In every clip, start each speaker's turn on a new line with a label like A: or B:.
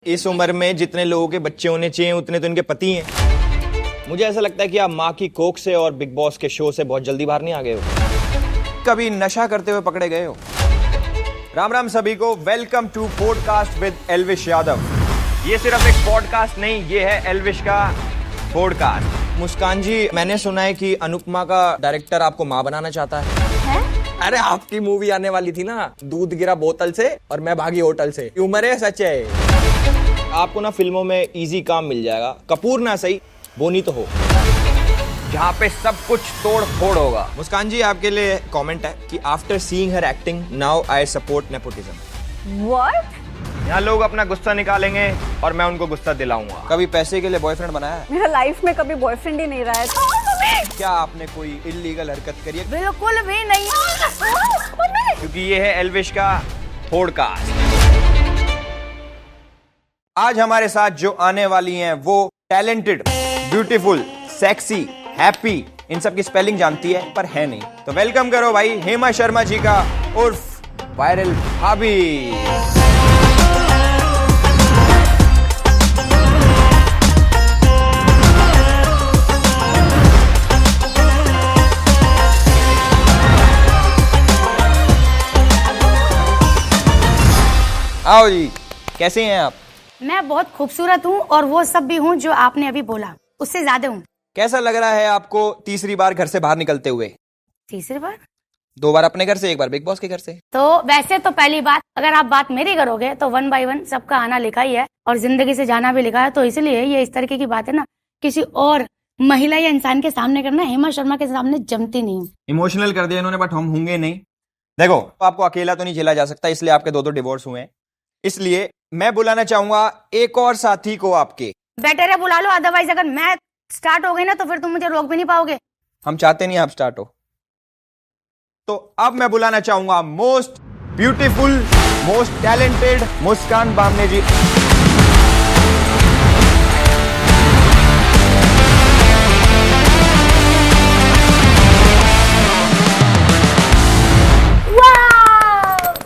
A: इस उम्र में जितने लोगों के बच्चे होने चाहिए उतने तो इनके पति हैं। मुझे ऐसा लगता है कि आप माँ की कोख से और बिग बॉस के शो से बहुत जल्दी बाहर नहीं आ गए हो। कभी नशा करते हुए पकड़े गए हो? राम राम सभी को, welcome to podcast with Elvish Yadav. ये सिर्फ एक पॉडकास्ट नहीं, ये है एल्विश का पॉडकास्ट। मुस्कान जी, मैंने सुना है कि अनुपमा का डायरेक्टर आपको माँ बनाना चाहता है। अरे आपकी मूवी आने वाली थी ना, दूध गिरा बोतल से और मैं भागी होटल से। उम्र है, सच है। आपको ना फिल्मों में इजी काम मिल जाएगा। कपूर ना सही, बोनी तो हो, जहाँ पे सब कुछ तोड़ फोड़ होगा। मुस्कान जी, आपके लिए कमेंट है कि after seeing her acting now I support nepotism.
B: What?
A: यहाँ लोग अपना गुस्सा निकालेंगे और मैं उनको गुस्सा दिलाऊंगा। कभी पैसे के लिए बॉयफ्रेंड बनाया है?
B: मेरा लाइफ में कभी बॉयफ्रेंड ही नहीं रहा है।
A: क्या आपने कोई इल्लीगल हरकत करी है?
B: बिल्कुल भी नहीं।
A: क्योंकि ये है एल्विश का पॉडकास्ट। आज हमारे साथ जो आने वाली हैं वो टैलेंटेड, ब्यूटीफुल, सेक्सी, हैप्पी, इन सब की स्पेलिंग जानती है पर है नहीं। तो वेलकम करो भाई हेमा शर्मा जी का उर्फ वायरल भाभी। आओ जी, कैसे हैं आप?
C: मैं बहुत खूबसूरत हूँ और वो सब भी हूँ जो आपने अभी बोला, उससे ज्यादा हूँ।
A: कैसा लग रहा है आपको तीसरी बार घर से बाहर निकलते हुए?
C: तीसरी बार?
A: 2 बार अपने घर से, 1 बार बिग बॉस के घर से।
C: तो वैसे तो पहली बात, अगर आप बात मेरी करोगे तो 1 by 1 सबका आना लिखा ही है और जिंदगी से जाना भी लिखा है। तो इसलिए ये इस तरीके की बात है ना, किसी और महिला या इंसान के सामने करना हेमा शर्मा के सामने जमती नहीं हूँ।
A: इमोशनल कर दिया इन्होंने, बट हम होंगे नहीं। देखो, आपको अकेला तो नहीं झेला जा सकता, इसलिए आपके 2 डिवोर्स हुए हैं। इसलिए मैं बुलाना चाहूंगा एक और साथी को आपके।
C: बेटर है बुला लो, अदरवाइज अगर मैं स्टार्ट हो गई ना तो फिर तुम मुझे रोक भी नहीं पाओगे।
A: हम चाहते नहीं आप स्टार्ट हो। तो अब मैं बुलाना चाहूंगा मोस्ट ब्यूटीफुल, मोस्ट टैलेंटेड मुस्कान बामने जी।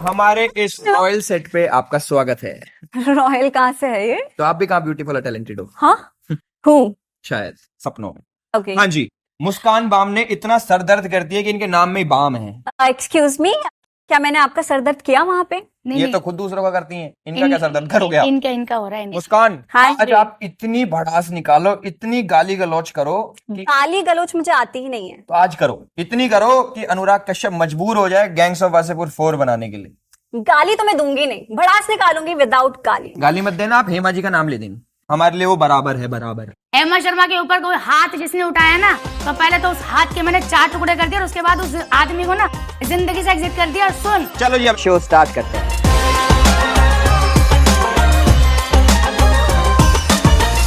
A: हमारे इस रॉयल सेट पे आपका स्वागत है।
B: रॉयल कहाँ से है ये?
A: तो आप भी कहाँ ब्यूटीफुल और टैलेंटेड हो?
B: हाँ हूँ
A: शायद सपनों में।
B: ओके।
A: हाँ जी, मुस्कान बाम ने इतना सर दर्द करती है कि इनके नाम में ही बाम है।
B: एक्सक्यूज मी, क्या मैंने आपका सर दर्द किया वहाँ पे?
C: नहीं,
A: ये
C: नहीं।
A: तो खुद दूसरों का करती हैं, इनका क्या सर दर्द करोगे आप?
C: इनका हो रहा है।
A: मुस्कान,
B: हाँ
A: आज
B: जी।
A: आप इतनी भड़ास निकालो, इतनी गाली गलौज करो कि
B: गाली गलोच मुझे आती ही नहीं है।
A: तो आज करो, इतनी करो कि अनुराग कश्यप मजबूर हो जाए गैंग्स ऑफ वासेपुर 4 बनाने के लिए।
B: गाली तो मैं दूंगी नहीं, भड़ास निकालूंगी विदाउट गाली।
A: गाली मत देना, आप हेमा जी का नाम ले देना, हमारे लिए वो बराबर है, बराबर।
C: हेमा शर्मा के ऊपर कोई हाथ जिसने उठाया ना, तो पहले तो उस हाथ के मैंने 4 टुकड़े कर दिए और उसके बाद उस आदमी को ना जिंदगी से एग्जिट कर दिया। सुन,
A: चलो जी अब शो स्टार्ट करते हैं।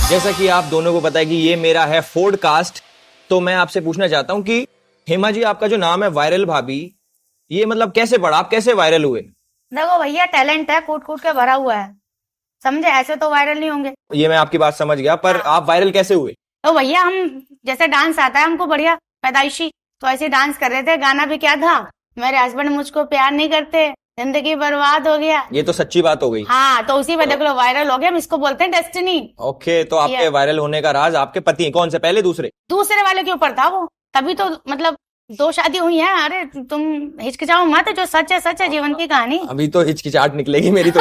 A: जैसा कि आप दोनों को पता है कि ये मेरा है पॉडकास्ट, तो मैं आपसे पूछना चाहता हूँ कि हेमा जी, आपका जो नाम है वायरल भाभी, ये मतलब कैसे पड़ा? आप कैसे वायरल हुए?
C: देखो भैया, टैलेंट है, कूट कूट के भरा हुआ है, समझे? ऐसे तो वायरल नहीं होंगे।
A: ये मैं आपकी बात समझ गया, पर आप वायरल कैसे हुए?
C: तो भैया, हम जैसे डांस आता है हमको बढ़िया पैदाइशी, तो ऐसे डांस कर रहे थे। गाना भी क्या था, मेरे हस्बैंड मुझको प्यार नहीं करते, जिंदगी बर्बाद हो गया।
A: ये तो सच्ची बात हो गई।
C: हाँ, तो उसी में देख लो वायरल हो गया। हम इसको बोलते हैं डेस्टिनी।
A: ओके, तो आपके वायरल होने का राज आपके पति हैं। कौन से, पहले दूसरे?
C: दूसरे वाले के ऊपर था वो, तभी तो मतलब 2 शादी हुई है। अरे तुम हिचकिचाओ मत, जो सच है जीवन की कहानी।
A: अभी तो हिचकिचाहट निकलेगी मेरी तो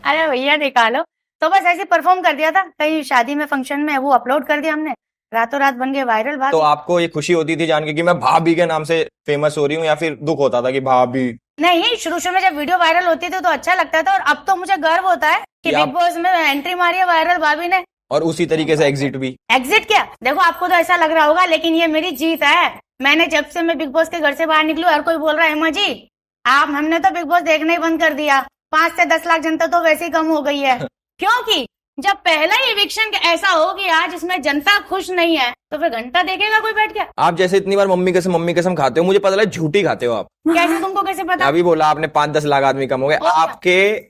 C: अरे भैया निकालो। तो बस ऐसे परफॉर्म कर दिया था कहीं शादी में, फंक्शन में, वो अपलोड कर दिया हमने, रातों रात बन गए वायरल।
A: तो आपको ये खुशी होती थी जान के कि मैं भाभी के नाम से फेमस हो रही हूँ, या फिर दुख होता था कि भाभी?
C: नहीं, शुरू में जब वीडियो वायरल होती थी तो अच्छा लगता था, और अब तो मुझे गर्व होता है कि बिग बॉस में एंट्री मारी है वायरल भाभी ने,
A: और उसी तरीके से एग्जिट भी।
C: एग्जिट क्या, देखो आपको तो ऐसा लग रहा होगा, लेकिन ये मेरी जीत है। मैंने जब से मैं बिग बॉस के घर से बाहर निकलू, हर कोई बोल रहा है हेमा जी आप, हमने तो बिग बॉस देखना ही बंद कर दिया। 5 से 10 लाख जनता तो वैसे ही कम हो गई है। क्योंकि जब पहला ही इविक्शन ऐसा हो गया जिसमें जनता खुश नहीं है, तो फिर घंटा देखेगा कोई बैठ गया?
A: आप जैसे इतनी बार मम्मी कसम खाते हो, मुझे पता लगा झूठी खाते हो आप।
C: कैसे, तुमको कैसे पता?
A: अभी बोला आपने 5-10 लाख आदमी कम हो गए।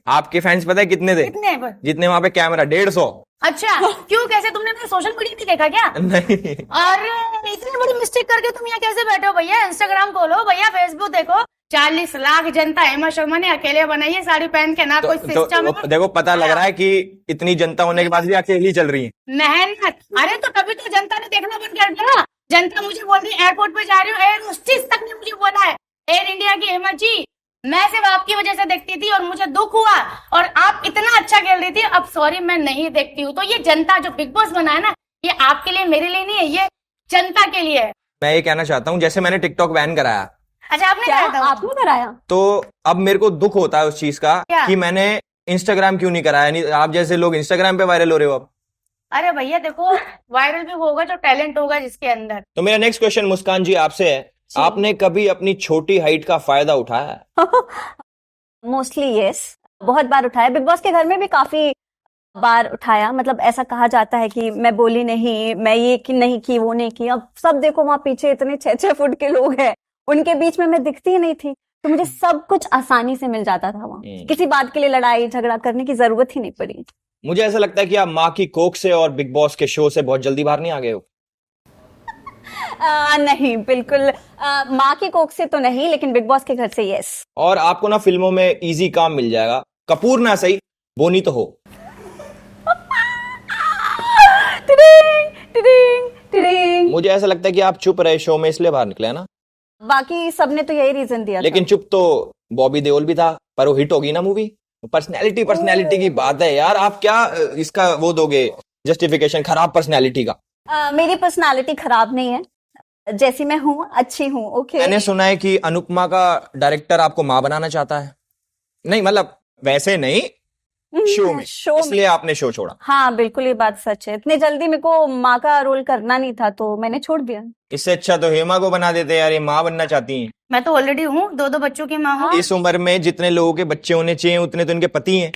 A: आपके फैंस पता है कितने थे?
C: कितने?
A: जितने वहाँ पे कैमरा, 150।
C: अच्छा, क्यों, कैसे? तुमने अपने सोशल मीडिया नहीं देखा क्या?
A: नहीं।
C: अरे इतनी बड़ी मिस्टेक करके तुम यहाँ कैसे बैठे हो भैया? इंस्टाग्राम खोलो भैया, फेसबुक देखो, 40 लाख जनता हेमा शर्मा ने अकेले बनाई है साड़ी पहन के, ना कोई सिस्टम
A: देखो पता लग रहा है कि इतनी जनता होने के बाद भी अकेली चल रही है।
C: मेहनत। अरे तो तभी तो जनता ने देखना बंद कर दिया। जनता मुझे बोल रही एयरपोर्ट पे जा रही हूँ, एयर होस्टेस तक ने मुझे बोला है, एयर इंडिया की हेमा जी मैं सिर्फ आपकी वजह से देखती थी और मुझे दुख हुआ और आप इतना अच्छा खेल रही थी, अब सॉरी मैं नहीं देखती हूँ। तो ये जनता जो बिग बॉस बना है ना, ये आपके लिए मेरे लिए नहीं है, ये जनता के लिए है।
A: मैं ये कहना चाहता हूँ जैसे मैंने टिकटॉक बैन कराया,
C: अच्छा आपने कराया था?
B: आपने कराया?
A: तो अब मेरे को दुख होता है उस चीज का
C: क्या?
A: कि मैंने इंस्टाग्राम क्यों नहीं कराया। नहीं, आप जैसे लोग इंस्टाग्राम पे वायरल हो रहे हो अब।
C: अरे भैया देखो, वायरल भी होगा जो टैलेंट होगा जिसके अंदर।
A: तो मेरा नेक्स्ट क्वेश्चन मुस्कान जी आपसे है, आपने कभी अपनी छोटी हाइट का फायदा उठाया है?
B: मोस्टली यस, बहुत बार उठाया। बिग बॉस के घर में भी काफी बार उठाया। मतलब ऐसा कहा जाता है कि मैं बोली नहीं, मैं ये कि नहीं की, वो नहीं की। अब सब देखो वहां पीछे इतने 6-6 फुट के लोग हैं, उनके बीच में मैं दिखती ही नहीं थी, तो मुझे सब कुछ आसानी से मिल जाता था वहां। किसी बात के लिए लड़ाई झगड़ा करने की जरूरत ही नहीं पड़ी।
A: मुझे ऐसा लगता है कि आप माँ की कोख से और बिग बॉस के शो से बहुत जल्दी बाहर नहीं आ गए हो।
B: नहीं, बिल्कुल माँ की कोख से तो नहीं, लेकिन बिग बॉस के घर से यस।
A: और आपको ना फिल्मों में इजी काम मिल जाएगा, कपूर ना सही बोनी तो हो।
B: Tiding, tiding, tiding.
A: मुझे ऐसा लगता है कि आप चुप रहे शो में इसलिए बाहर निकले ना।
B: बाकी सबने तो यही रीजन दिया
A: लेकिन
B: था।
A: चुप तो बॉबी देओल भी था, पर वो हिट होगी ना मूवी। पर्सनैलिटी की बात है यार, आप क्या इसका वो दोगे जस्टिफिकेशन खराब पर्सनैलिटी का?
B: मेरी पर्सनालिटी खराब नहीं है, जैसी मैं हूँ अच्छी हूँ। ओके।
A: मैंने सुना है कि अनुपमा का डायरेक्टर आपको माँ बनाना चाहता है। नहीं मतलब वैसे नहीं, शो में, इसलिए आपने शो छोड़ा।
B: हाँ बिल्कुल, ये बात सच है। इतने जल्दी मेरे को माँ का रोल करना नहीं था, तो मैंने छोड़ दिया।
A: इससे अच्छा तो हेमा को बना देते यार, ये माँ बनना चाहती हैं।
C: मैं तो ऑलरेडी हूँ, 2 बच्चों की माँ हूँ।
A: इस उम्र में जितने लोगों के बच्चे होने चाहिए उतने तो इनके पति हैं।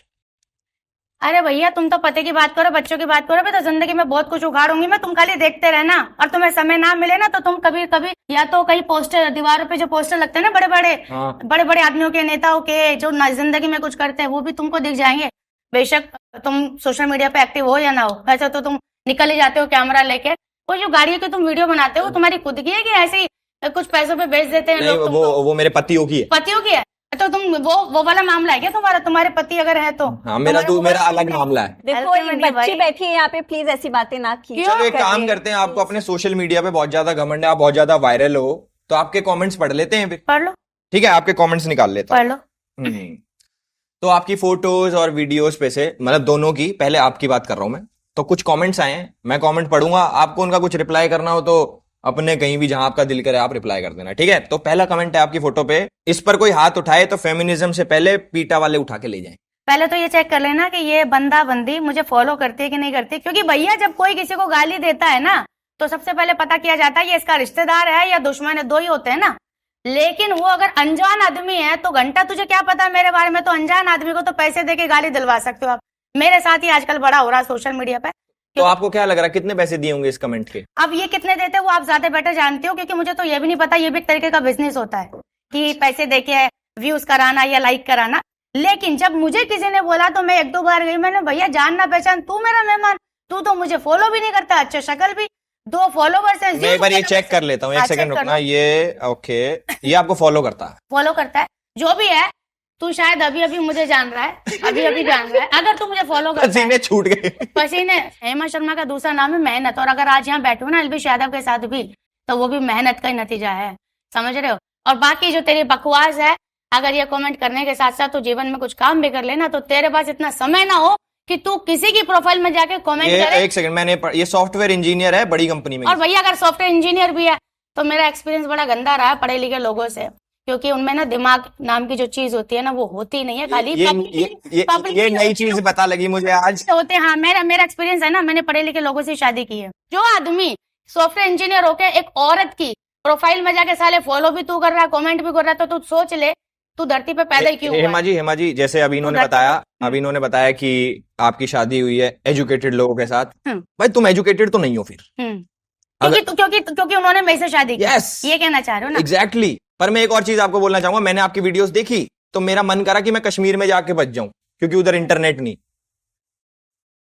C: अरे भैया तुम तो पति की बात करो, बच्चों की बात करो, मैं तो जिंदगी में बहुत कुछ उखाड़ूंगी मैं, तुम खाली देखते रहना। और तुम्हें समय ना मिले ना तो तुम कभी कभी या तो कहीं पोस्टर, दीवारों पे जो पोस्टर लगते हैं ना बड़े बड़े,
A: हाँ।
C: बड़े बड़े आदमियों के, नेताओं के, जो जिंदगी में कुछ करते हैं, वो भी तुमको दिख जाएंगे। बेशक तुम सोशल मीडिया पे एक्टिव हो या ना हो, वैसे तो तुम निकल ही जाते हो कैमरा लेके। वो जो गाड़ियों की तुम वीडियो बनाते हो, तुम्हारी खुद की है कि ऐसे ही कुछ पैसों पे बेच देते हैं
A: नहीं,
C: लोग?
A: वो मेरे पतियों की है।
C: पतियों की है तो तुम वो वाला मामला है क्या तुम्हारा? तुम्हारे पति अगर है तो?
A: हाँ, मेरा अलग मामला है।
B: देखो
C: हल्के में
B: एक
C: नहीं
B: बच्ची
C: भाई।
B: बैठी है यहाँ पे, प्लीज ऐसी बातें ना की।
A: चलो एक काम करते हैं, आपको अपने सोशल मीडिया पे बहुत ज्यादा घमंड है, आप बहुत ज्यादा वायरल हो, तो आपके कमेंट्स पढ़ लेते हैं फिर।
C: पढ़ लो,
A: ठीक है, आपके कमेंट्स निकाल लेता
C: पढ़ लो।
A: हूं। तो आपकी फोटोज और वीडियोस पे से, मतलब दोनों की, पहले आपकी बात कर रहा हूं मैं, तो कुछ कमेंट्स आए हैं, मैं कमेंट पढ़ूंगा, आपको उनका कुछ रिप्लाई करना हो तो अपने कहीं भी जहां आपका दिल करे आप रिप्लाई कर देना, ठीक है? तो पहला कमेंट है आपकी फोटो पे, इस पर कोई हाथ उठाए तो फेमिनिज्म से पहले पीटा वाले उठा के ले जाएं।
C: पहले तो ये चेक कर लेना कि ये बंदा बंदी मुझे फॉलो करती है कि नहीं करती, क्योंकि भैया जब कोई किसी को गाली देता है ना, तो सबसे पहले पता किया जाता है ये इसका रिश्तेदार है या दुश्मन है, 2 ही होते हैं ना। लेकिन वो अगर अनजान आदमी है तो घंटा तुझे क्या पता मेरे बारे में, तो अनजान आदमी को तो पैसे देके गाली दिलवा सकते हो आप। मेरे साथ ही आजकल बड़ा हो रहा है सोशल मीडिया पे।
A: तो आपको क्या लग रहा है कितने पैसे दिए होंगे इस कमेंट के?
C: अब ये कितने देते हैं वो आप ज्यादा बेटर जानते हो, क्योंकि मुझे तो ये भी नहीं पता, ये भी एक तरीके का बिजनेस होता है कि पैसे देके व्यूज कराना या लाइक कराना। लेकिन जब मुझे किसी ने बोला तो मैं 1-2 बार गई, मैंने भैया जान ना पहचान, तू मेरा मेहमान, तू तो मुझे फॉलो भी नहीं करता, अच्छा शक्ल भी, 2 फॉलोवर्स है।
A: मैं एक बार ये चेक कर लेता हूँ, एक सेकंड रुकना। ये ओके, ये आपको फॉलो करता है?
C: फॉलो करता है, जो भी है। तू शायद अभी अभी मुझे जान रहा है, अभी अभी जान रहा है। अगर तू मुझे फॉलो करता है,
A: पसीने छूट गए।
C: पसीने। हेमा शर्मा का दूसरा नाम है मेहनत, और अगर आज यहाँ बैठू ना अलविश यादव के साथ भी, तो वो भी मेहनत का ही नतीजा है, समझ रहे हो? और बाकी जो तेरी बकवास है, अगर ये कमेंट करने के साथ साथ तो जीवन में कुछ काम भी कर लेना, तो तेरे पास इतना समय ना हो कि तू किसी की प्रोफाइल में जाके कमेंट करे।
A: एक सेकंड, मैंने ये सॉफ्टवेयर इंजीनियर है बड़ी कंपनी में।
C: और भैया अगर सॉफ्टवेयर इंजीनियर भी है तो मेरा एक्सपीरियंस बड़ा गंदा रहा है पढ़े लिखे लोगों से, क्योंकि उनमें ना दिमाग नाम की जो चीज होती है ना, वो होती नहीं है, खाली
A: ये नई चीज पता लगी मुझे आज।
C: होते हैं। हाँ, मेरा एक्सपीरियंस है ना, मैंने पढ़े लिखे लोगों से शादी की है। जो आदमी सॉफ्टवेयर इंजीनियर होके एक औरत की प्रोफाइल में जाके साले फॉलो भी तू कर रहा है, कमेंट भी कर रहा है, तो तू सोच ले तू धरती पे पैदा ही क्यों हुआ है?
A: हेमा जी जैसे अभी इन्होंने बताया कि आपकी शादी हुई है एजुकेटेड लोगों के साथ। भाई तुम एजुकेटेड तो नहीं हो फिर,
C: क्योंकि उन्होंने मेरे से शादी की।
A: Yes.
C: ये कहना चाह रहे हो ना?
A: एग्जैक्टली। पर मैं एक और चीज आपको बोलना चाहूंगा, मैंने आपकी वीडियोस देखी तो मेरा मन करा कि मैं कश्मीर में जाके बच जाऊं, क्योंकि उधर इंटरनेट नहीं।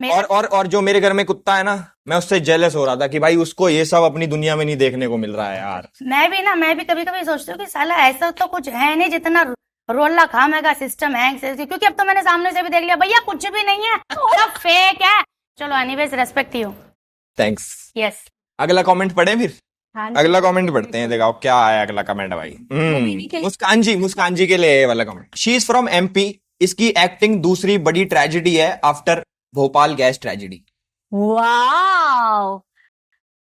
A: और जो मेरे घर में कुत्ता है ना, मैं उससे जेलस हो रहा था कि भाई उसको ये सब अपनी दुनिया में नहीं देखने को मिल रहा है यार।
C: मैं भी कभी कभी सोचती हूँ कि साला ऐसा तो कुछ है नहीं जितना रोला खामेगा सिस्टम है, क्योंकि अब तो मैंने सामने से भी देख लिया भैया कुछ भी नहीं है, सब फेक है। चलो anyways respect you.
A: Thanks.
C: Yes.
A: अगला कमेंट पढ़े फिर?
B: हाँ,
A: अगला कमेंट पढ़ते हैं, देखो क्या आया अगला कमेंट भाई। मुस्कान जी के लिए वाला comment. She is from MP. इसकी एक्टिंग दूसरी बड़ी ट्रेजेडी है after Bhopal gas tragedy.
B: Wow,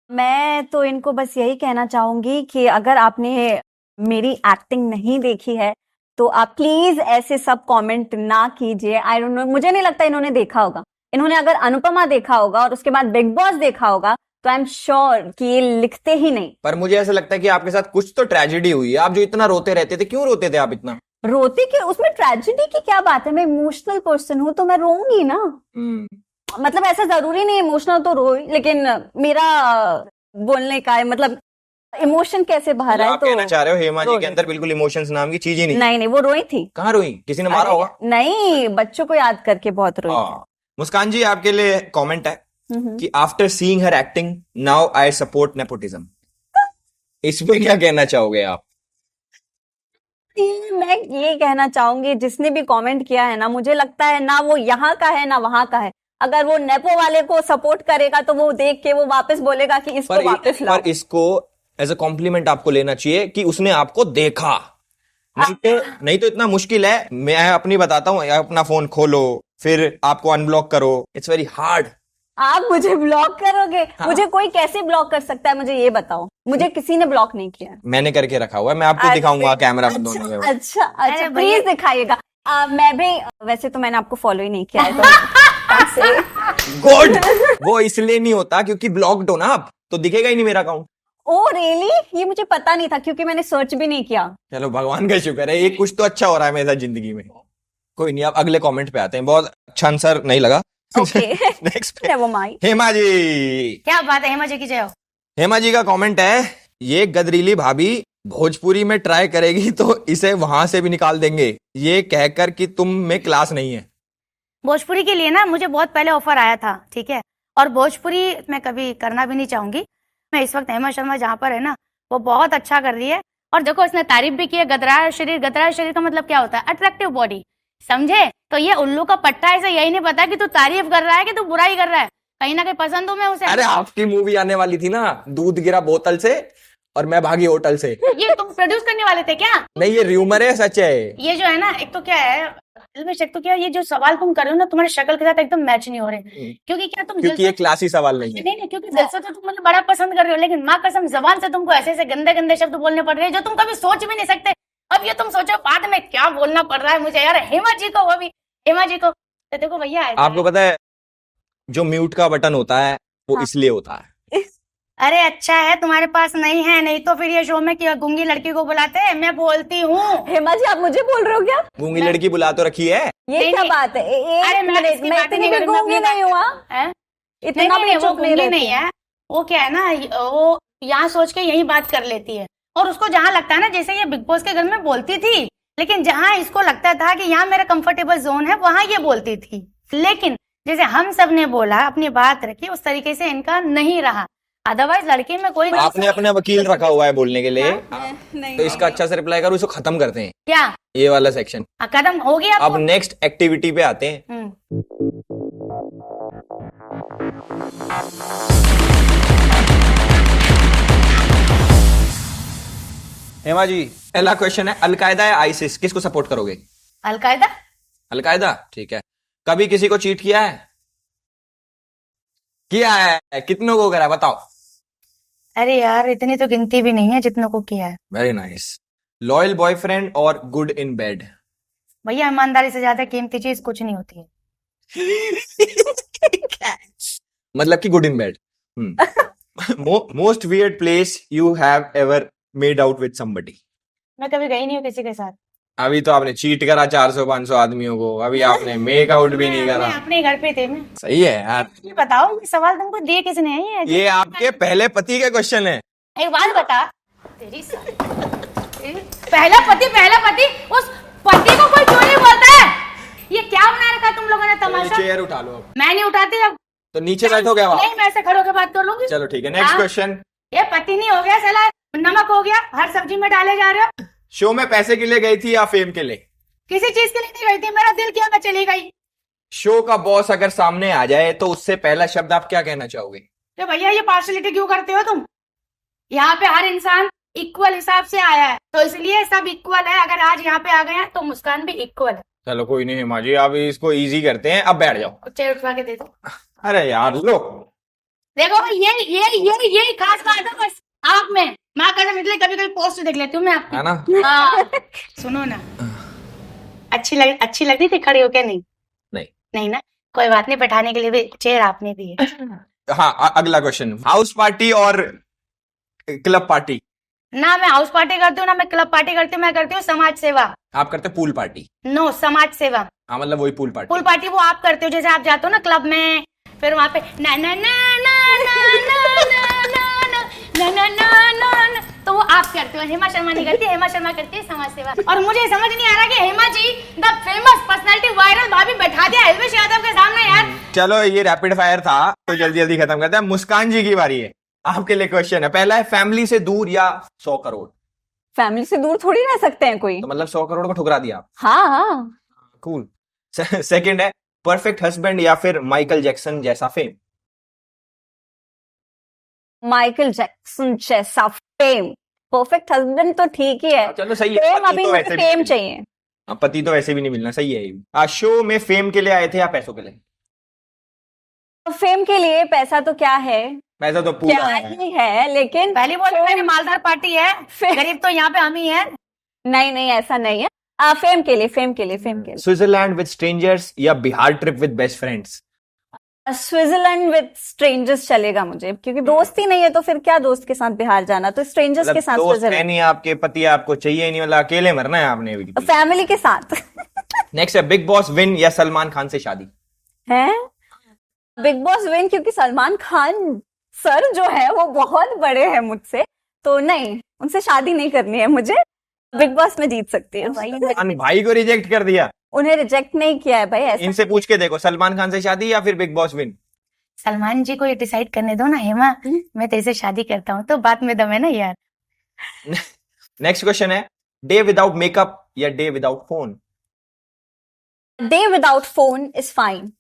B: मैं तो इनको बस यही कहना चाहूंगी कि अगर आपने मेरी एक्टिंग नहीं देखी है तो आप प्लीज ऐसे सब कमेंट ना कीजिए। आई डोंट नो, मुझे नहीं लगता इन्होंने देखा होगा। इन्होंने अगर अनुपमा देखा होगा और उसके बाद बिग बॉस देखा होगा तो आई एम श्योर कि ये लिखते ही नहीं।
A: पर मुझे ऐसा लगता है कि आपके साथ कुछ तो ट्रेजेडी हुई है। आप जो इतना रोते रहते थे, क्यों रोते थे आप इतना?
B: रोते के उसमें ट्रेजेडी की क्या बात है? मैं इमोशनल पर्सन हूं तो मैं रोऊंगी ना। मतलब ऐसा जरूरी नहीं इमोशनल तो रो, लेकिन मेरा बोलने का है मतलब इमोशन कैसे बाहर आए।
A: आप कहना चाह रहे हो हेमा जी के अंदर बिल्कुल इमोशंस नाम की चीज ही नहीं?
B: नहीं, वो रोई थी।
A: कहाँ रोई? किसी ने मारा होगा?
B: नहीं, बच्चों को याद करके बहुत रोई थी।
A: मुस्कान जी आपके लिए कमेंट है कि after seeing her acting now I support nepotism. इसमें क्या कहना चाहोगे आप?
B: मैं ये कहना चाहूंगी, जिसने भी कमेंट किया है ना, मुझे लगता है ना वो यहाँ का है ना वहां का है। अगर वो नेपो वाले को सपोर्ट करेगा तो वो देख के वो वापस बोलेगा कि इसको वापस लाओ।
A: पर इसको एज अ कॉम्प्लीमेंट आपको लेना चाहिए कि उसने आपको देखा। नहीं तो इतना मुश्किल है। मैं अपनी बताता हूँ, अपना फोन खोलो फिर आपको अनब्लॉक करो, इट्स वेरी हार्ड।
B: आप मुझे ब्लॉक करोगे?
A: हाँ।
B: मुझे कोई कैसे ब्लॉक कर सकता है, मुझे ये बताओ। मुझे किसी ने ब्लॉक नहीं किया।
A: मैंने करके रखा हुआ है, मैं आपको दिखाऊंगा कैमरा बंद होने के बाद।
B: अच्छा प्लीज दिखाइएगा। मैं भी वैसे तो मैंने आपको फॉलो ही नहीं किया है तो
A: गुड। वो इसलिए नहीं होता क्योंकि ब्लॉक्ड हो ना आप, तो दिखेगा ही नहीं मेरा अकाउंट।
B: Oh really? ये मुझे पता नहीं था क्योंकि मैंने सर्च भी नहीं किया।
A: चलो भगवान का शुक्र है, ये कुछ तो अच्छा हो रहा है मेरे साथ जिंदगी में। कोई नहीं, आप अगले कमेंट पे आते हैं। बहुत अच्छा आंसर नहीं लगा। Next
B: never mind.
A: Hema ji.
C: क्या बात है, हेमा जी की जय हो।
A: हेमा जी का कमेंट है, ये गदरीली भाभी भोजपुरी में ट्राई करेगी तो इसे वहां से भी निकाल देंगे, ये कहकर कि तुम में क्लास नहीं है।
C: भोजपुरी के लिए ना मुझे बहुत पहले ऑफर आया था, ठीक है, और भोजपुरी मैं कभी करना भी नहीं चाहूंगी। मैं इस वक्त हेमा शर्मा जहाँ पर है ना, वो बहुत अच्छा कर रही है। और देखो इसने तारीफ भी की है। गदराया शरीर का मतलब क्या होता है? अट्रैक्टिव बॉडी, समझे? तो ये उल्लू का पट्टा, इसे यही नहीं पता कि तू तारीफ कर रहा है कि तू बुराई कर रहा है। कहीं ना कहीं पसंद हूँ मैं उसे।
A: अरे आपकी मूवी आने वाली थी ना, दूध गिरा बोतल से और मैं भागी होटल से।
C: ये तुम प्रोड्यूस करने वाले थे क्या?
A: नहीं, ये र्यूमर है, सच है।
C: ये जो है ना, एक तो क्या है, एक तो क्या, ये जो सवाल तुम कर रहे हो ना, तुम्हारी शक्ल के साथ एकदम मैच नहीं हो रहे। क्योंकि क्या तुम
A: क्योंकि ये क्लासी सवाल नहीं है।
C: नहीं, क्योंकि दिल से तो तुम मुझे बड़ा पसंद कर रहे हो, लेकिन माँ कसम जबान से तुमको ऐसे ऐसे गंदे गंदे शब्द बोलने पड़ रहे हैं जो तुम कभी सोच भी नहीं सकते। अब ये तुम सोचो बाद में क्या बोलना पड़ रहा है मुझे यार। हेमा जी को, वो भी हेमा जी को। तो देखो भैया,
A: आपको पता है जो म्यूट का बटन होता है वो इसलिए होता है।
C: अरे अच्छा है तुम्हारे पास नहीं है, नहीं तो फिर ये शो में क्या गूंगी लड़की को बुलाते हैं। मैं बोलती हूँ।
B: हेमा जी आप मुझे बोल रहे हो क्या?
A: गूंगी लड़की बुला तो रखी है।
B: ये क्या बात है?
C: अरे
B: मैं इतनी भी गूंगी नहीं हुआ। इतना भी
C: वो गूंगी नहीं है। वो क्या है ना, वो यहाँ सोच के यही बात कर लेती है। और उसको जहाँ लगता है ना, जैसे ये बिग बॉस के घर में बोलती थी, लेकिन जहाँ इसको लगता था कि यहाँ मेरा कंफर्टेबल जोन है, वहां ये बोलती थी। लेकिन जैसे हम सब ने बोला, अपनी बात रखी, उस तरीके से इनका नहीं रहा। अदरवाइज लड़की में कोई।
A: आपने अपने वकील रखा हुआ है बोलने के लिए।
B: नहीं,
A: तो इसका अच्छा से रिप्लाई करो, इसको खत्म करते हैं।
C: क्या
A: ये वाला सेक्शन
C: खत्म हो गया?
A: अब नेक्स्ट एक्टिविटी पे आते हैं। हेमा जी, पहला क्वेश्चन है, अलकायदा या आईसिस, किसको सपोर्ट करोगे?
C: अलकायदा।
A: अलकायदा, ठीक है। कभी किसी को चीट किया है? किया है? कितनों को करा, बताओ।
C: अरे यार, इतनी तो गिनती भी नहीं है जितनों को किया है।
A: Very nice. लॉयल बॉयफ्रेंड और गुड इन बेड?
C: भैया ईमानदारी से ज्यादा कीमती चीज कुछ नहीं होती है।
A: मतलब कि good in bed. Most weird place you have ever made out with somebody?
C: मैं कभी गई नहीं हूँ किसी के साथ।
A: अभी तो आपने चीट करा 400-500 आदमियों को, अभी आपने मेक आउट भी नहीं करा।
C: मैं अपने घर पे थे। मैं
A: सही है यार।
C: ये बताओ, ये सवाल तुमको दिए किसने है?
A: ये आपके पहले पति का क्वेश्चन है।
C: एक बात बता, तेरी पहला पति उस पति को कोई क्यों नहीं बोलता है? ये क्या बना रखा तुम लोगों ने तमाशा? सब?
A: चेयर उठा लो अब।
C: मैं नहीं उठाती अब।
A: तो नीचे बैठोगे अब आप?
C: नहीं, मैं ऐसे खड़े होकर बात कर लूंगी।
A: चलो ठीक है, नेक्स्ट
C: हाँ।
A: क्वेश्चन।
C: ये पति नहीं हो गया साला, नमक हो गया, हर सब्जी में डाले जा रहे हो।
A: शो में पैसे के लिए गई थी या फेम के लिए?
C: किसी चीज के लिए नहीं गई थी, मेरा दिल किया मैं चली गई।
A: शो का बॉस अगर सामने आ जाए तो उससे पहला शब्द आप क्या कहना चाहोगे?
C: तो भैया ये पार्शलिटी क्यों करते हो तुम? यहाँ पे हर इंसान इक्वल हिसाब से आया है, तो इसलिए सब इक्वल है। अगर आज यहाँ पे आ गए हैं तो मुस्कान भी इक्वल है।
A: चलो कोई नहीं हेमा जी, आप इसको इजी करते हैं, अब बैठ जाओ।
C: चेयर उठवा के दे दो।
A: अरे यार लो,
C: देखो ये खास बात है बस आप में। माँ कसम, इसलिए कभी कभी पोस्ट देख लेती हूँ मैं आपकी।
A: है ना?
C: हाँ। सुनो ना, अच्छी लगती थी खड़ी होके? नहीं नहीं ना, कोई बात नहीं, बैठाने के लिए भी चेयर आपने दी है।
A: हाँ, अगला क्वेश्चन। हाउस पार्टी और क्लब पार्टी?
C: ना मैं हाउस पार्टी करती हूँ ना मैं क्लब पार्टी करती हूँ, मैं करती हूँ समाज सेवा।
A: आप करते पूल पार्टी?
C: नो, समाज सेवा।
A: हाँ मतलब वही पूल पार्टी।
C: पूल पार्टी वो आप करते हो, जैसे आप जाते हो ना क्लब में, फिर वहां पे ना ना ना ना ना ना ना ना ना ना ना ना ना, तो वो आप करते हो। हेमा शर्मा नहीं करती, हेमा शर्मा करती है समाज सेवा। और मुझे समझ नहीं आ रहा कि Hema ji the famous personality viral भाभी बैठा दिया एल्विश यादव के सामने यार।
A: चलो ये रैपिड फायर था तो जल्दी जल्दी खत्म करते हैं। मुस्कान जी की बारी है, आपके लिए क्वेश्चन है। पहला है, फैमिली से दूर या 100 करोड़?
B: फैमिली से दूर थोड़ी रह सकते हैं कोई।
A: तो मतलब 100 करोड़ को ठुकरा दिया आप।
B: हाँ हाँ।
A: कूल। सेकंड है, परफेक्ट हस्बैंड या फिर माइकल जैक्सन जैसा फेम?
B: माइकल जैक्सन जैसा फेम। परफेक्ट हस्बैंड तो ठीक ही है,
A: चलो सही है,
B: फेम
A: पति
B: अभी
A: तो
B: मुझे
A: वैसे भी
B: फेम
A: नहीं
B: चाहिए।
A: मिलना। पति तो वैसे भी नहीं मिलना, सही है ये। आज शो में फेम के लिए आए थे या पैसों के लिए?
B: फेम के लिए, पैसा तो क्या है,
A: पैसा तो
B: क्या
A: पूरा है।
B: ही है, लेकिन
C: पहली बोल मेरी मालदार पार्टी है, गरीब तो यहाँ पे हम ही है।
B: नहीं नहीं ऐसा नहीं है। फेम के लिए, फेम के लिए, फेम के लिए।
A: स्विट्जरलैंड विद स्ट्रेंजर्स या Bihar trip with best friends?
B: Switzerland with strangers चलेगा मुझे, क्योंकि दोस्त ही नहीं है तो फिर क्या दोस्त के साथ बिहार जाना, तो स्ट्रेंजर्स के साथ
A: दोस्त है
B: स्विट्जरलैंड।
A: नहीं आपके, पति आपको चाहिए ही नहीं, मतलब अकेले मरना है आपने बिल्कुल।
B: फैमिली के साथ।
A: नेक्स्ट है, बिग बॉस विन या सलमान खान से शादी?
B: है बिग बॉस विन, क्योंकि सलमान खान सर जो है वो बहुत बड़े हैं मुझसे, तो नहीं, उनसे शादी नहीं करनी है मुझे। बिग बॉस में जीत सकती है भाई।
A: भाई को रिजेक्ट कर दिया?
B: उन्हें रिजेक्ट नहीं किया है भाई, ऐसा।
A: इनसे पूछ के देखो, सलमान खान से शादी या फिर बिग बॉस विन?
C: सलमान जी को ये डिसाइड करने दो ना हेमा, मैं तेरे से शादी करता हूँ तो बात में दम है ना यार।
A: नेक्स्ट क्वेश्चन है, डे विदाउट मेकअप या day without phone?
B: Day without phone is fine,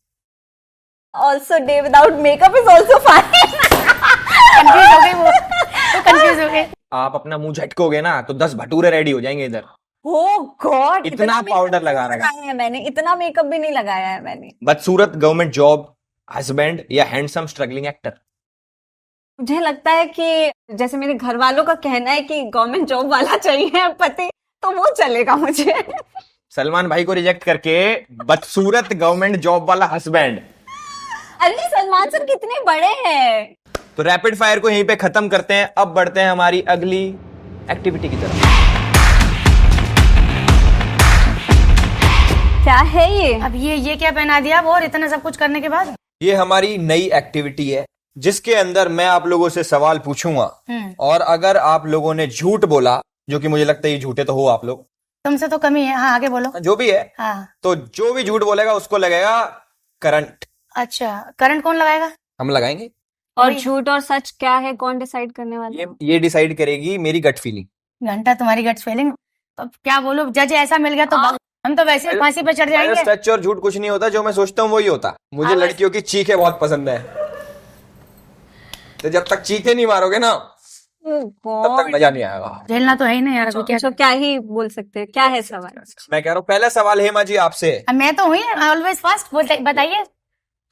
B: also day without makeup is also fine.
C: Confuse हो गई वो, तो कंफ्यूज हो गई।
A: आप अपना मुंह झटकोगे ना तो 10 भटूरे रेडी हो जाएंगे इधर।
B: Oh God,
A: इतना पाउडर लगा रखा
B: है मैंने, इतना मेकअप भी नहीं लगाया है मैंने।
A: बदसूरत गवर्नमेंट जॉब हस्बैंड या हैंडसम स्ट्रगलिंग एक्टर?
B: मुझे लगता है कि जैसे मेरे घर वालों का कहना है कि गवर्नमेंट जॉब वाला चाहिए पति, तो वो चलेगा मुझे।
A: सलमान भाई को रिजेक्ट करके बदसूरत गवर्नमेंट जॉब वाला हस्बैंड।
B: अरे सलमान सर कितने बड़े हैं।
A: तो रैपिड फायर को यहीं पे खत्म करते हैं, अब बढ़ते हैं हमारी अगली एक्टिविटी की तरफ।
B: क्या है ये?
C: अब ये क्या पहना दिया वो, और इतना सब कुछ करने के बाद?
A: ये हमारी नई एक्टिविटी है जिसके अंदर मैं आप लोगों से सवाल पूछूंगा, और अगर आप लोगों ने झूठ बोला, जो कि मुझे लगता है ये झूठे तो हो आप लोग,
C: तुमसे तो कमी है। हाँ आगे बोलो।
A: जो भी है,
C: हाँ।
A: तो जो भी झूठ बोलेगा उसको लगेगा करंट।
C: अच्छा, करंट कौन लगाएगा?
A: हम लगाएंगे।
B: और झूठ और सच क्या है, कौन डिसाइड करने वाला?
A: ये डिसाइड करेगी मेरी गट फीलिंग।
C: घंटा तुम्हारी गट फीलिंग। अब क्या बोलो, जज ऐसा मिल गया तो हम तो वैसे ही फांसी पे चढ़ जाएंगे।
A: सच और झूठ कुछ नहीं होता, जो मैं सोचता हूँ वही होता। मुझे लड़कियों की चीखें बहुत पसंद है, तो जब तक चीखें नहीं मारोगे ना तब तक मजा नहीं आएगा।
C: झेलना तो है ही नहीं यार, अभी क्या।
B: तो क्या ही बोल सकते हैं, क्या है सवाल?
A: मैं कह रहा हूँ पहला सवाल हेमा जी आपसे।
C: अब मैं तो हुई ऑलवेज फर्स्ट, बताइए।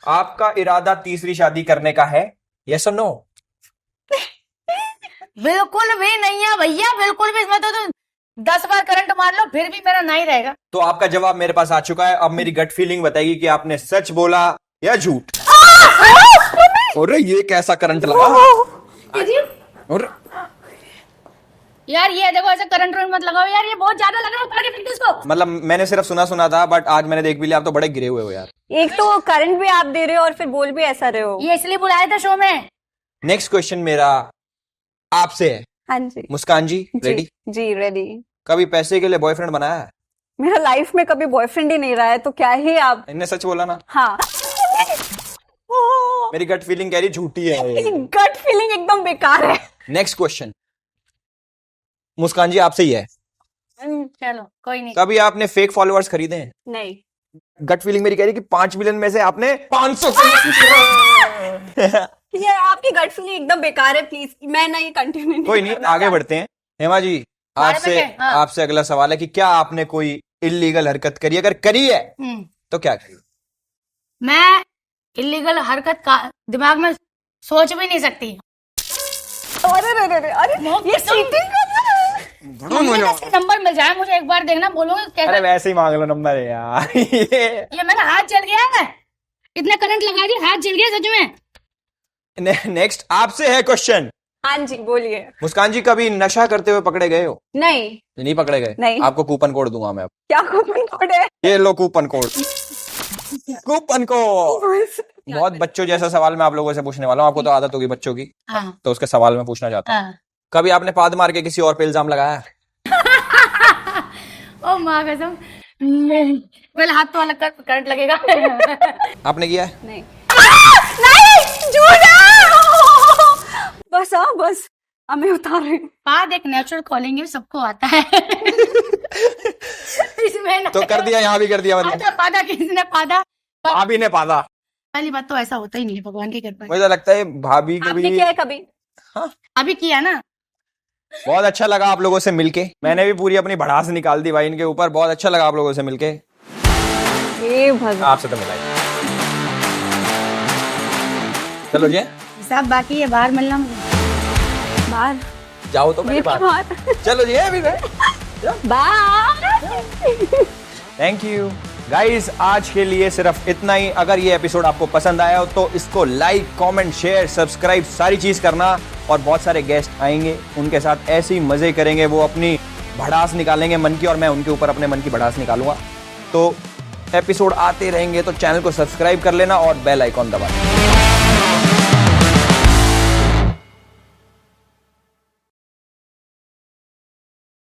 A: आपका इरादा तीसरी शादी करने का है, यस और नो?
C: बिल्कुल भी नहीं है भैया, बिल्कुल भी। इसमें तो 10 बार करंट मार लो फिर भी मेरा नहीं रहेगा।
A: तो आपका जवाब मेरे पास आ चुका है। अब मेरी गट फीलिंग बताएगी कि आपने सच बोला या झूठ। अरे ये कैसा करंट लगा? और
C: यार ये देखो, ऐसे करंट मत लगाओ यार, ये बहुत ज्यादा लग रहा है। उतार के फेंक दो इसको।
A: मतलब मैंने सिर्फ सुना था, बट आज मैंने देख भी लिया, आप तो बड़े गिरे हुए हो यार।
B: एक तो करंट भी आप दे रहे हो और फिर बोल भी ऐसा रहे हो।
C: ये इसलिए बुलाया था शो में।
A: नेक्स्ट क्वेश्चन मेरा आपसे है।
B: हाँ जी।
A: मुस्कान जी रेडी?
B: जी रेडी।
A: कभी पैसे के लिए बॉयफ्रेंड बनाया है?
B: मेरा लाइफ में कभी बॉयफ्रेंड ही नहीं रहा है, तो क्या ही आप।
A: इनने सच बोला ना,
B: हाँ।
A: मेरी गट फीलिंग कह रही झूठी है।
B: गट फीलिंग एकदम बेकार है।
A: नेक्स्ट क्वेश्चन, मुस्कान जी आपसे ही है।
C: चलो कोई नहीं।
A: कभी आपने फेक फॉलोअर्स खरीदे हैं?
B: नहीं।
A: गट फीलिंग मेरी कह रही है कि 5 मिलियन में से आपने 500
B: ये आपकी गट फीलिंग एकदम बेकार है, प्लीज मैं ना ये कंटिन्यू
A: कोई नहीं, आगे बढ़ते हैं। हेमा जी आपसे
C: हाँ।
A: आपसे अगला सवाल है कि क्या आपने कोई इलीगल हरकत करी? अगर करी है तो क्या करी?
C: मैं इलीगल हरकत का दिमाग में सोच भी नहीं सकती।
B: अरे ये चीटिंग कर रहा है।
C: नंबर मिल जाए मुझे एक बार, देखना बोलोगे कैसे।
A: अरे वैसे ही मांग लो नंबर है यार।
C: ये मेरा हाथ जल गया है, इतना करंट लगा दिया, हाथ जल गया सच में।
A: नेक्स्ट आपसे है क्वेश्चन।
B: हाँ जी बोलिए।
A: मुस्कान जी कभी नशा करते हुए पकड़े गए हो?
B: नहीं
A: पकड़े गए?
B: नहीं।
A: आपको कूपन कोड दूंगा मैं अब।
B: क्या कूपन कोड है?
A: ये लो कूपन कोड। Coupon code. बहुत बच्चों जैसा सवाल मैं आप लोगों से पूछने वाला हूँ, आपको तो आदत होगी बच्चों की,
C: हाँ।
A: तो उसके सवाल में पूछना चाहता हूँ।
C: हाँ।
A: कभी आपने पाद मार के किसी और पे इल्जाम लगाया?
C: ओ माँ कसम, पहले हाथ तो अलग कर, करंट लगेगा।
A: आपने किया है?
B: नहीं। नहीं झूठ है। बस बस हमें उतार रहे।
C: पाद एक नेचुरल कॉलिंग है, सबको आता है। इसमें
A: तो कर दिया, यहाँ भी कर दिया मतलब।
C: अच्छा, पादा किसने पादा?
A: भाभी ने पादा।
C: पहली बात तो ऐसा होता ही नहीं है, भगवान की कृपा।
A: मुझे तो लगता है भाभी
B: आपने
A: कभी।
B: किया है कभी?
A: हाँ
C: अभी किया ना।
A: बहुत अच्छा लगा आप लोगों से मिलके, मैंने भी पूरी अपनी भड़ास निकाल दी भाई इनके ऊपर। बहुत अच्छा लगा आप लोगों से मिलके।
B: हे भगवान।
A: आपसे तो मिला ही। चलो जी
C: सब बाकी है, बाहर मिलना मुझे।
B: बाहर
A: जाओ तो मेरे
B: गेट के
A: पास।
B: बाहर।
A: चलो जी अभी
B: बाय।
A: थैंक यू गाइस, आज के लिए सिर्फ इतना ही। अगर ये एपिसोड आपको पसंद आया हो तो इसको लाइक, कमेंट, शेयर, सब्सक्राइब सारी चीज करना। और बहुत सारे गेस्ट आएंगे, उनके साथ ऐसे ही मजे करेंगे, वो अपनी भड़ास निकालेंगे मन की, और मैं उनके ऊपर अपने मन की भड़ास निकालूंगा। तो एपिसोड आते रहेंगे, तो चैनल को सब्सक्राइब कर लेना और बेल आइकॉन दबा देना।